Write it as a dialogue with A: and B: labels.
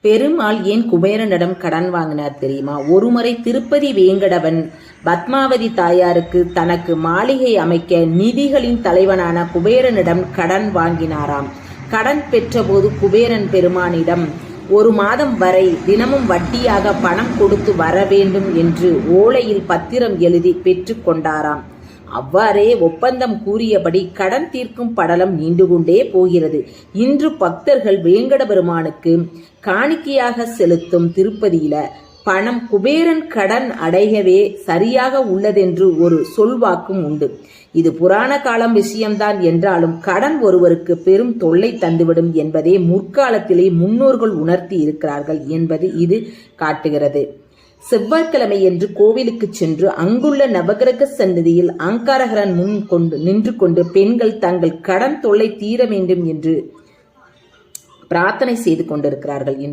A: பெருமாள் ஏன் குபேரனிடம் கடன் வாங்கினார் தெரியுமா? ஒருமுறை திருப்பதி வேங்கடவன் பத்மாவதி தாயாருக்கு தனக்கு மாளிகை அமைக்க நிதிகளின் தலைவனான குபேரனிடம் கடன் வாங்கினாராம். கடன் பெற்றபோது குபேரன் பெருமானிடம் 1 மாதம் வரை தினமும் வட்டியாக பணம் கொடுத்து வர வேண்டும் என்று ஓலையில் பத்திரம் எழுதி பெற்று கொண்டாராம். அவ்வாறே ஒப்பந்தம் கூறியபடி கடன் தீர்க்கும் படலம் நீண்டு கொண்டே போகிறது. இன்று பக்தர்கள் வேங்கட பெருமானுக்கு காணிக்கையாக செலுத்தும் திருப்பதியில பணம் குபேரன் கடன் அடையவே சரியாக உள்ளதென்று ஒரு சொல்வாக்கும் உண்டு. இது புராண காலம் விஷயம்தான் என்றாலும் கடன் ஒருவருக்கு பெரும் தொல்லை தந்துவிடும் என்பதே முற்காலத்திலே முன்னோர்கள் உணர்த்தி இருக்கிறார்கள் என்பது இது காட்டுகிறது. செவ்வாய்க்கிழமை என்று கோவிலுக்கு சென்று அங்குள்ள நவகிரக சன்னதியில் அங்காரகரன் முன் நின்று கொண்டு பெண்கள் தங்கள் கடன் தொல்லை தீர வேண்டும் என்று பிரார்த்தனை செய்து கொண்டிருக்கிறார்கள்.